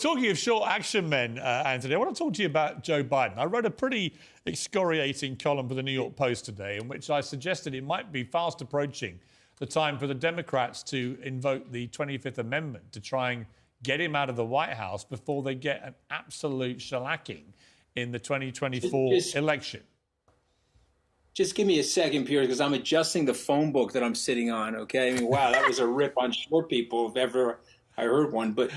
Talking of short action men, Anthony, I want to talk to you about Joe Biden. I wrote a pretty excoriating column for the New York Post today in which I suggested it might be fast approaching the time for the Democrats to invoke the 25th Amendment to try and get him out of the White House before they get an absolute shellacking in the 2024 election. Just give me a second, Pierre, because I'm adjusting the phone book that I'm sitting on, okay? I mean, wow, that was a rip on short people if ever I heard one. But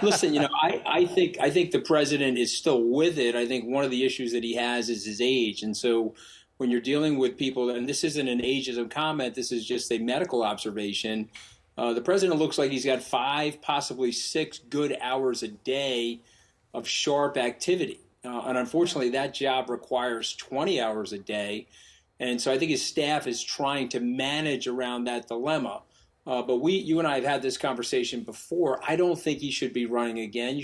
listen, I think the president is still with it. I think one of the issues that he has is his age. And so when you're dealing with people, and this isn't an ageism comment, this is just a medical observation, the president looks like he's got 5, possibly 6 good hours a day of sharp activity. And unfortunately, that job requires 20 hours a day. And so I think his staff is trying to manage around that dilemma. But you and I have had this conversation before. I don't think he should be running again.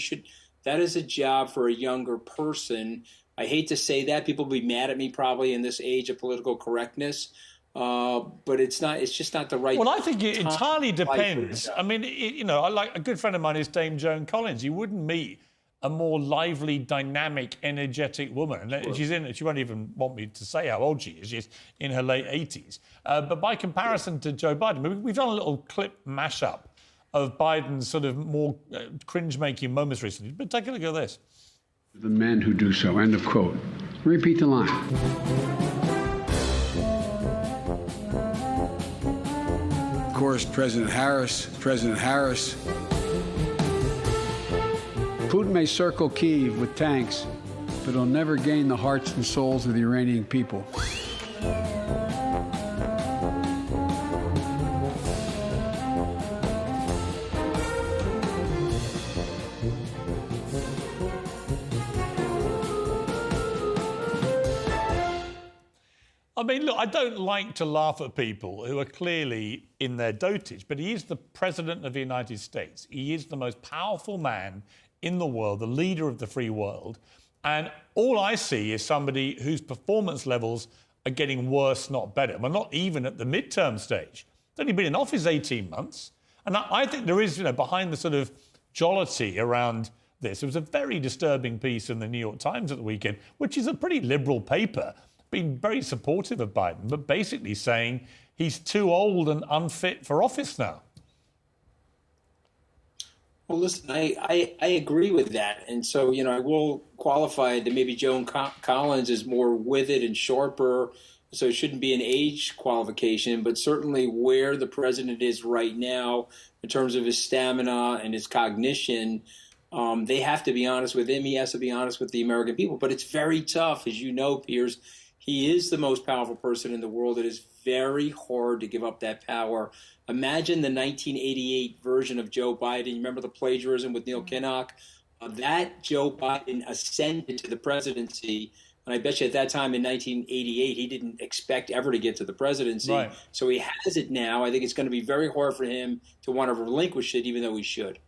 That is a job for a younger person. I hate to say that. People will be mad at me probably in this age of political correctness. But it's just not the right time. Well, I think it entirely depends. I mean, I like a good friend of mine is Dame Joan Collins. You wouldn't meet a more lively, dynamic, energetic woman. Sure. She won't even want me to say how old she is. She's in her late 80s. But by comparison to Joe Biden, we've done a little clip mashup of Biden's sort of more cringe-making moments recently. But take a look at this. The men who do so, end of quote. Repeat the line. Of course, President Harris. Putin may circle Kyiv with tanks, but he'll never gain the hearts and souls of the Iranian people. I mean, look, I don't like to laugh at people who are clearly in their dotage, but he is the president of the United States. He is the most powerful man in the world, the leader of the free world. And all I see is somebody whose performance levels are getting worse, not better. Well, not even at the midterm stage. He's only been in office 18 months. And I think there is, behind the sort of jollity around this, there was a very disturbing piece in the New York Times at the weekend, which is a pretty liberal paper, being very supportive of Biden, but basically saying he's too old and unfit for office now. Well, listen, I agree with that. And so, I will qualify that maybe Joan Collins is more with it and sharper, so it shouldn't be an age qualification, but certainly where the president is right now in terms of his stamina and his cognition, they have to be honest with him. He has to be honest with the American people. But it's very tough, as you know, Piers. He is the most powerful person in the world. It is very hard to give up that power. Imagine the 1988 version of Joe Biden. You remember the plagiarism with Neil Kinnock? That Joe Biden ascended to the presidency. And I bet you at that time in 1988, he didn't expect ever to get to the presidency. Right. So he has it now. I think it's going to be very hard for him to want to relinquish it, even though he should.